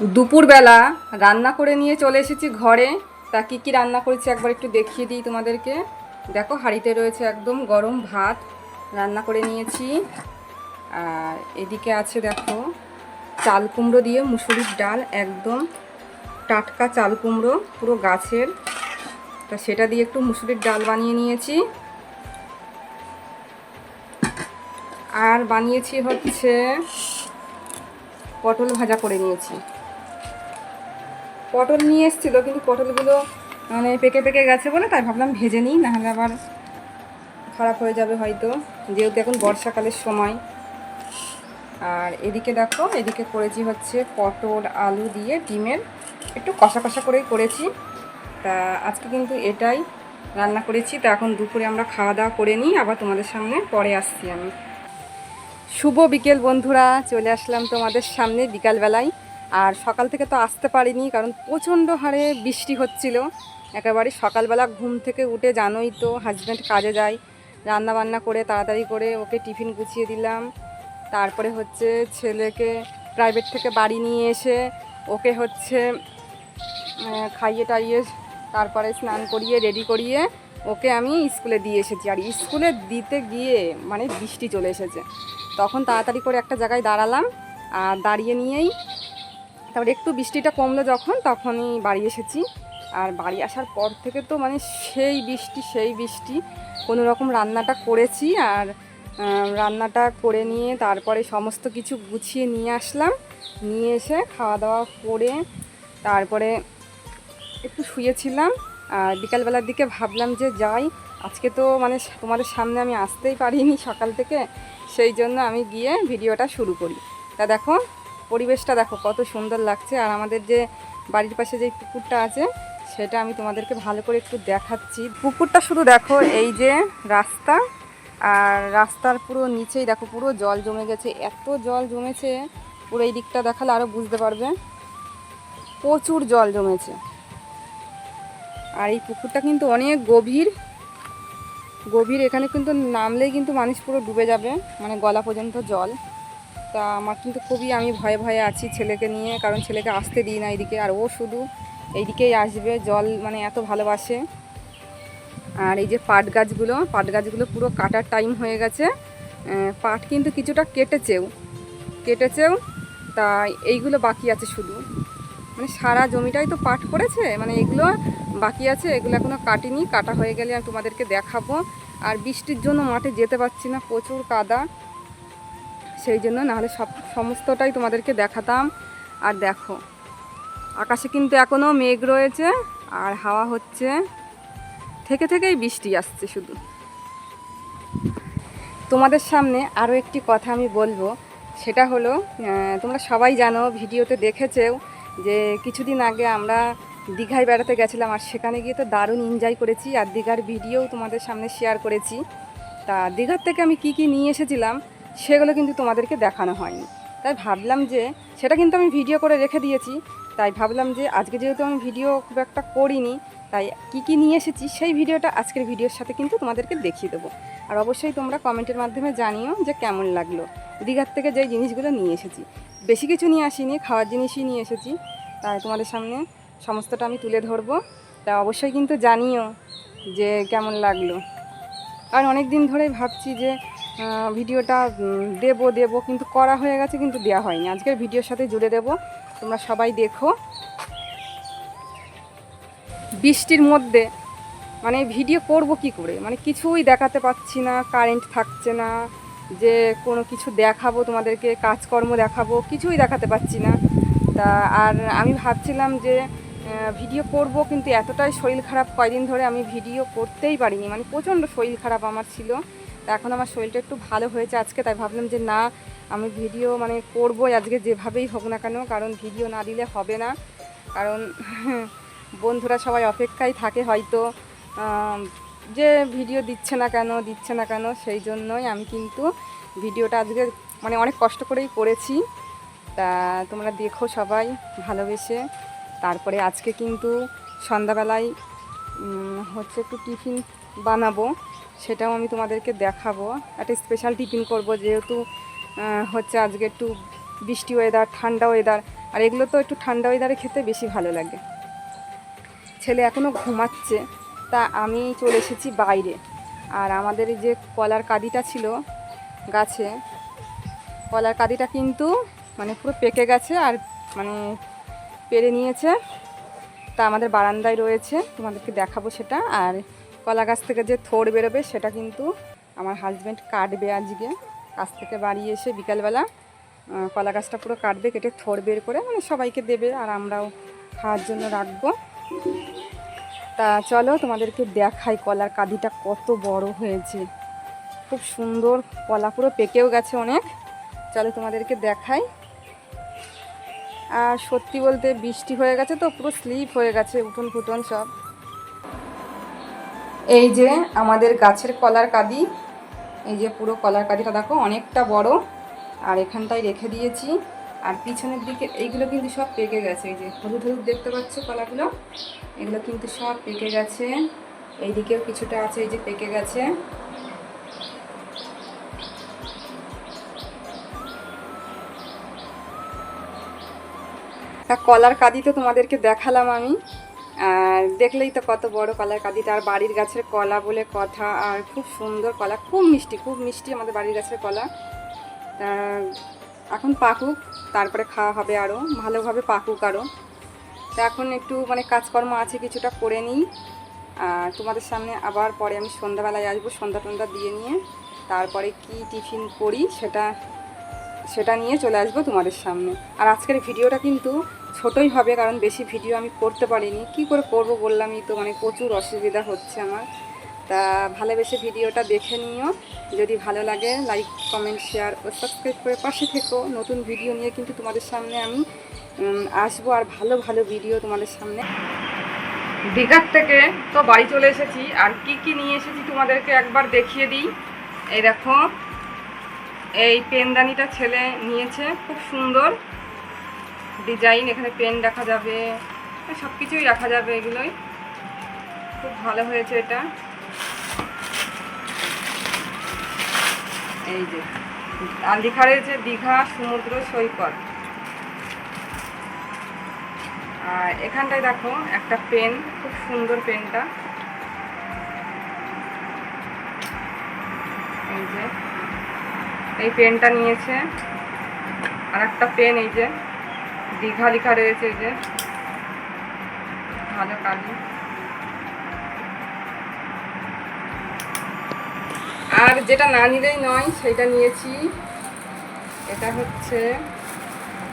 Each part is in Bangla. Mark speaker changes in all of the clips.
Speaker 1: দুপুরবেলা রান্না করে নিয়ে চলে এসেছি ঘরে। তা কী কী রান্না করেছি একবার একটু দেখিয়ে দিই তোমাদেরকে। দেখো, হাঁড়িতে রয়েছে একদম গরম ভাত রান্না করে নিয়েছি। আর এদিকে আছে দেখো চাল কুমড়ো দিয়ে মুসুরির ডাল, একদম টাটকা চাল কুমড়ো, পুরো গাছের। তা সেটা দিয়ে একটু মুসুরির ডাল বানিয়ে নিয়েছি। আর বানিয়েছি হচ্ছে পটল ভাজা করে নিয়েছি। পটল নিয়ে এসেছিলো, কিন্তু পটলগুলো মানে পেকে পেকে গেছে বলে তাই ভাবলাম ভেজে নিই, নাহলে আবার খারাপ হয়ে যাবে হয়তো, যেহেতু এখন বর্ষাকালের সময়। আর এদিকে দেখো, এদিকে করেছি হচ্ছে পটল আলু দিয়ে ডিমের একটু কষা কষা করেই করেছি। তা আজকে কিন্তু এটাই রান্না করেছি। তা এখন দুপুরে আমরা খাওয়া দাওয়া করে নিই, আবার তোমাদের সামনে পরে আসছি আমি। শুভ বিকেল বন্ধুরা, চলে আসলাম তোমাদের সামনে বিকালবেলায়। আর সকাল থেকে তো আসতে পারিনি, কারণ প্রচণ্ড হারে বৃষ্টি হচ্ছিল। একেবারে সকালবেলা ঘুম থেকে উঠে, জানোই তো হাজব্যান্ড কাজে যায়, রান্না বান্না করে তাড়াতাড়ি করে ওকে টিফিন গুছিয়ে দিলাম। তারপরে হচ্ছে ছেলেকে প্রাইভেট থেকে বাড়ি নিয়ে এসে ওকে হচ্ছে খাইয়ে টাইয়ে তারপরে স্নান করিয়ে রেডি করিয়ে ওকে আমি স্কুলে দিয়ে এসেছি। আর স্কুলে দিতে গিয়ে মানে বৃষ্টি চলে এসেছে। তখন তাড়াতাড়ি করে একটা জায়গায় দাঁড়ালাম, আর দাঁড়িয়ে নিয়েই তারপরে একটু বৃষ্টিটা কমলো যখন, তখনই বাড়ি এসেছি। আর বাড়ি আসার পর থেকে তো মানে সেই বৃষ্টি কোনো রকম রান্নাটা করেছি। আর রান্নাটা করে নিয়ে তারপরে সমস্ত কিছু গুছিয়ে নিয়ে আসলাম, নিয়ে এসে খাওয়া দাওয়া করে তারপরে একটু শুয়েছিলাম। আর বিকালবেলার দিকে ভাবলাম যে যাই, আজকে তো মানে তোমাদের সামনে আমি আসতেই পারিনি সকাল থেকে, সেই জন্য আমি গিয়ে ভিডিওটা শুরু করি। তা দেখো, পরিবেশটা দেখো কত সুন্দর লাগছে। আর আমাদের যে বাড়ির পাশে যে পুকুরটা আছে, সেটা আমি তোমাদেরকে ভালো করে একটু দেখাচ্ছি। পুকুরটা শুধু দেখো, এই যে রাস্তা, আর রাস্তার পুরো নিচেই দেখো পুরো জল জমে গেছে। এত জল জমেছে, পুরো এই দিকটা দেখালে আরও বুঝতে পারবে, প্রচুর জল জমেছে। আর এই পুকুরটা কিন্তু অনেক গভীর, এখানে কিন্তু নামলেই কিন্তু মানুষ পুরো ডুবে যাবে, মানে গলা পর্যন্ত জল। তা আমার কিন্তু খুবই, আমি ভয়ে ভয়ে আছি ছেলেকে নিয়ে, কারণ ছেলেকে আসতে দিই না এইদিকে, আর ও শুধু এইদিকেই আসবে, জল মানে এত ভালোবাসে। আর এই যে পাট গাছগুলো পুরো কাটার টাইম হয়ে গেছে। পাট কিন্তু কিছুটা কেটেছেও, তা এইগুলো বাকি আছে শুধু, মানে সারা জমিটাই তো পাট করেছে, মানে এগুলো বাকি আছে, এগুলো এখনও কাটিনি। কাটা হয়ে গেলে আমি তোমাদেরকে দেখাবো। আর বৃষ্টির জন্য মাঠে যেতে পারছি না, প্রচুর কাদা, সেই জন্য, নাহলে সমস্তটাই তোমাদেরকে দেখাতাম। আর দেখো, আকাশে কিন্তু এখনও মেঘ রয়েছে, আর হাওয়া হচ্ছে, থেকেই বৃষ্টি আসছে শুধু। তোমাদের সামনে আরও একটি কথা আমি বলবো, সেটা হলো, তোমরা সবাই জানো, ভিডিওতে দেখেছেও, যে কিছুদিন আগে আমরা দীঘায় বেড়াতে গেছিলাম। আর সেখানে গিয়ে তো দারুণ এনজয় করেছি, আর দীঘার ভিডিওও তোমাদের সামনে শেয়ার করেছি। তা দীঘার থেকে আমি কি কি নিয়ে এসেছিলাম সেগুলো কিন্তু তোমাদেরকে দেখানো হয়নি। তাই ভাবলাম যে, সেটা কিন্তু আমি ভিডিও করে রেখে দিয়েছি, তাই ভাবলাম যে আজকে যেহেতু আমি ভিডিও খুব একটা করিনি, তাই কি কি নিয়ে এসেছি সেই ভিডিওটা আজকের ভিডিওর সাথে কিন্তু তোমাদেরকে দেখিয়ে দেবো। আর অবশ্যই তোমরা কমেন্টের মাধ্যমে জানিও যে কেমন লাগলো দীঘার থেকে যেই জিনিসগুলো নিয়ে এসেছি। বেশি কিছু নিয়ে আসিনি, খাওয়ার জিনিসই নিয়ে এসেছি, তাই তোমাদের সামনে সমস্তটা আমি তুলে ধরবো। তা অবশ্যই কিন্তু জানিও যে কেমন লাগলো। আর অনেক দিন ধরেই ভাবছি যে ভিডিওটা দেবো, কিন্তু করা হয়ে গেছে, কিন্তু দেওয়া হয়নি। আজকের ভিডিওর সাথে জুড়ে দেব, তোমরা সবাই দেখো। বৃষ্টির মধ্যে মানে ভিডিও করব কি করে, মানে কিছুই দেখাতে পাচ্ছি না, কারেন্ট থাকছে না, যে কোনো কিছু দেখাবো তোমাদেরকে, কাজকর্ম দেখাবো, কিছুই দেখাতে পাচ্ছি না। তা আর আমি ভাবছিলাম যে ভিডিও করব, কিন্তু এতটাই শরীর খারাপ, কয়দিন ধরে আমি ভিডিও করতেই পারিনি, মানে প্রচণ্ড শরীর খারাপ আমার ছিল। তা এখন আমার শরীরটা একটু ভালো হয়েছে আজকে, তাই ভাবলাম যে না, আমি ভিডিও মানে করবই আজকে, যেভাবেই হোক না কেন, কারণ ভিডিও না দিলে হবে না। কারণ বন্ধুরা সবাই অপেক্ষায় থাকে হয়তো, যে ভিডিও দিচ্ছে না কেন, সেই জন্যই আমি কিন্তু ভিডিওটা আজকে মানে অনেক কষ্ট করেই করেছি। তা তোমরা দেখো সবাই ভালোবেসে। তারপরে আজকে কিন্তু সন্ধ্যাবেলায় হচ্ছে একটু টিফিন বানাবো, সেটাও আমি তোমাদেরকে দেখাবো। একটা স্পেশাল টিফিন করব, যেহেতু হচ্ছে আজকে একটু বৃষ্টি ওয়েদার, ঠান্ডা ওয়েদার, আর এগুলো তো একটু ঠান্ডা ওয়েদারে খেতে বেশি ভালো লাগে। ছেলে এখনও ঘুমাচ্ছে, তা আমি চলে এসেছি বাইরে। আর আমাদের এই যে কলার কাঁদিটা ছিল গাছে, কলার কাঁদিটা কিন্তু মানে পুরো পেকে গেছে আর মানে পেরে নিয়েছে। তা আমাদের বারান্দায় রয়েছে, তোমাদেরকে দেখাবো সেটা। আর কলা গাছ থেকে যে থোড় বেরোবে সেটা কিন্তু আমার হাজব্যান্ড কাটবে আজকে, কাছ থেকে বাড়ি এসে বিকালবেলা কলা গাছটা পুরো কাটবে, কেটে থোড় বের করে মানে সবাইকে দেবে আর আমরাও খাওয়ার জন্য রাখবো। তা চলো তোমাদেরকে দেখাই কলার কাঁদিটা কত বড় হয়েছে, খুব সুন্দর কলা, পুরো পেকেও গেছে অনেক। চলো তোমাদেরকে দেখাই। আর সত্যি বলতে বৃষ্টি হয়ে গেছে তো পুরো স্লিপ হয়ে গেছে উঠোন ফুটন সব। এই যে আমাদের গাছের কলার কাঁদি, এই যে পুরো কলার কাঁদিটা দেখো অনেকটা বড়। আর এখানটায় রেখে দিয়েছি। আর পিছনের দিকে এইগুলো কিন্তু সব পেকে গেছে, এই যে হলুদ হলুদ দেখতে পাচ্ছ কলাগুলো, এগুলো কিন্তু সব পেকে গেছে। এইদিকেও কিছুটা আছে, এই যে পেকে গেছে। কলার কাঁদি তো তোমাদেরকে দেখালাম আমি, আর দেখলেই তো কত বড় কলার কাঁদিটা। আর বাড়ির গাছের কলা বলে কথা, আর খুব সুন্দর কলা, খুব মিষ্টি, খুব মিষ্টি আমাদের বাড়ির গাছের কলা। তা এখন পাকুক, তারপরে খাওয়া হবে, আরও ভালোভাবে পাকুক আরও। তা এখন একটু মানে কাজকর্ম আছে কিছুটা করে নিই। আর তোমাদের সামনে আবার পরে আমি সন্ধ্যাবেলায় আসবো, সন্ধ্যা টন্ধ্যা দিয়ে নিয়ে তারপরে কি টিফিন করি সেটা নিয়ে চলে আসবো তোমাদের সামনে। আর আজকের ভিডিওটা কিন্তু ছোটই হবে, কারণ বেশি ভিডিও আমি করতে পারিনি। কি করে করব বললামই তো, মানে প্রচুর অসুবিধা হচ্ছে আমার। তা ভালোবেসে ভিডিওটা দেখে নিও, যদি ভালো লাগে লাইক কমেন্ট শেয়ার ও সাবস্ক্রাইব করে পাশে থেকো। নতুন ভিডিও নিয়ে কিন্তু তোমাদের সামনে আমি আসবো, আর ভালো ভালো ভিডিও তোমাদের সামনে। দীঘার থেকে তো বাড়ি চলে এসেছি, আর কি কি নিয়ে এসেছি তোমাদেরকে একবার দেখিয়ে দিই। এই দেখো, এই পেনদানিটা ছেলে নিয়েছে, খুব সুন্দর ডিজাইন, এখানে পেন রাখা যাবে, সব কিছুই রাখা যাবে, এগুলোই খুব ভালো হয়েছে এটা। এই যে আর লেখা রয়েছে দীঘা সমুদ্র সৈকত। আর এখানটায় দেখো একটা পেন, খুব সুন্দর পেনটা, এই যে এই পেনটা নিয়েছে। আর একটা পেন, এই যে দীঘা লেখা রয়েছে, এই যে ভালো কালি। আর যেটা না নিলেই নয় সেইটা নিয়েছি, এটা হচ্ছে,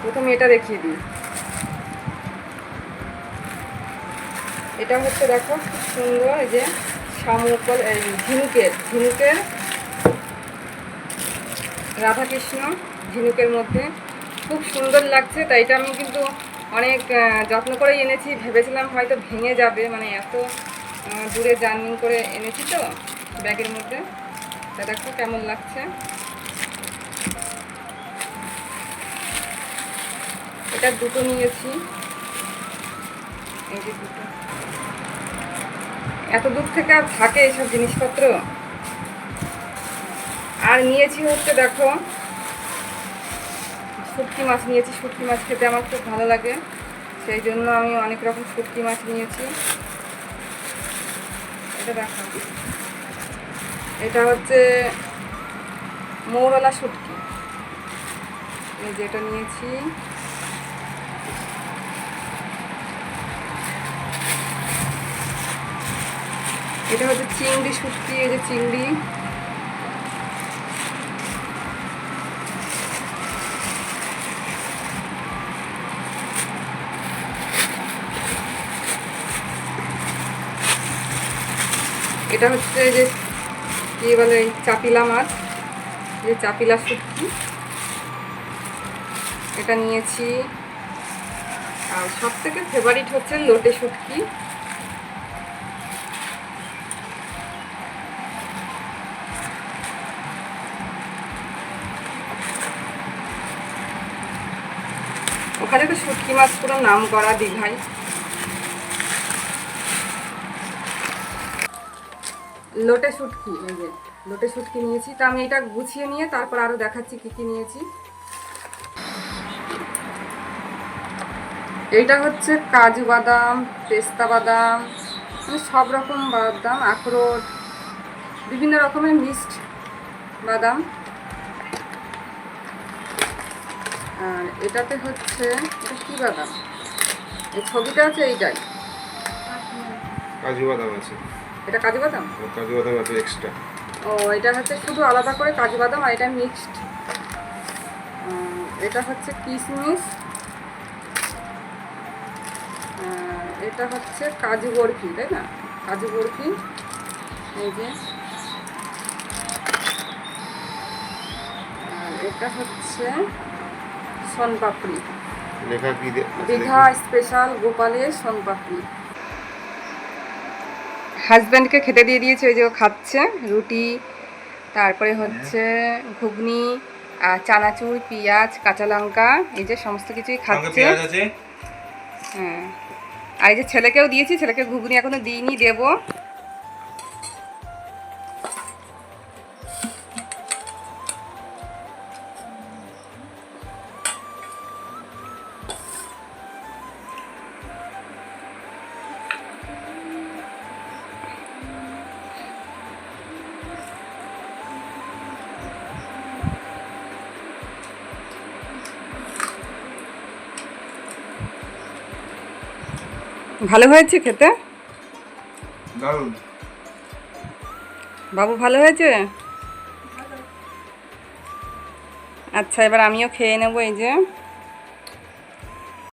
Speaker 1: প্রথমে এটা দেখিয়ে দিই। এটা হচ্ছে দেখো খুব সুন্দর, এই যে শামুকল, এই ঝিনুকের রাধাকৃষ্ণ ঝিনুকের মধ্যে খুব সুন্দর লাগছে। তাই এটা আমি কিন্তু অনেক যত্ন করে এনেছি, ভেবেছিলাম হয়তো ভেঙে যাবে, মানে এত দূরে জার্নি করে এনেছি তো ব্যাগের মধ্যে। তা দেখো কেমন লাগছে। এটা দুটো নিয়েছি, এই যে দুটো। এত দূর থেকে আর থাকে এইসব জিনিসপত্র। আর নিয়েছি হচ্ছে দেখো শুটকি মাছ নিয়েছি, শুটকি মাছ খেতে আমার খুব ভালো লাগে, সেই জন্য আমি অনেক রকম শুটকি মাছ নিয়েছি। এটা দেখো, এটা হচ্ছে মৌরলা শুটকি, এই যে এটা নিয়েছি। এটা হচ্ছে চিংড়ি শুটকি, এই যে চিংড়ি। এটা হচ্ছে যে কী বলে চাপিলা মাছ, যে চাপিলা শুটকি, এটা নিয়েছি। আর সব থেকে ফেভারিট হচ্ছে লোটে শুটকি। ওখানে তো শুটকি মাছ পুরো নাম করা দীঘায়। লোটে শুটকি, এই যে লোটে শুটকি নিয়েছি। তা আমি এটা গুছিয়ে নিয়ে তারপর আরও দেখাচ্ছি কী কী নিয়েছি। এইটা হচ্ছে কাজু বাদাম, পেস্তা বাদাম, মানে সব রকম বাদাম, আখরোট, বিভিন্ন রকমের মিক্সড বাদাম। আর এটাতে হচ্ছে, এটা কী বাদাম, এই ছবিটা আছে এইটাই
Speaker 2: কাজু বাদাম আছে,
Speaker 1: এটা কাজু বাদাম।
Speaker 2: কাজু বাদাম আছে এক্সট্রা।
Speaker 1: ও এটা হচ্ছে শুধু আলাদা করে কাজু বাদাম, আর এটা মিক্সড। এটা হচ্ছে কিশমিশ, এটা হচ্ছে কাজু বরফি, তাই না, কাজু বরফি। এই যে, আর এটা হচ্ছে সোনপাপড়ি,
Speaker 2: লেখা কি
Speaker 1: দীঘা স্পেশাল গোপালের সোনপাপড়ি। হাজব্যান্ডকে খেতে দিয়ে দিয়েছে, ওই যে ও খাচ্ছে রুটি, তারপরে হচ্ছে ঘুগনি আর চানাচুর, পেঁয়াজ, কাঁচা লঙ্কা, এই যে সমস্ত কিছুই খাচ্ছে। হ্যাঁ, আর এই যে ছেলেকেও দিয়েছি, ছেলেকে ঘুগনি এখনো দিইনি, দেবো। ভালো হয়েছে খেতে,
Speaker 2: দারুণ।
Speaker 1: বাবু ভালো হয়েছে। আচ্ছা, এবার আমিও খেয়ে নেবো। এই যে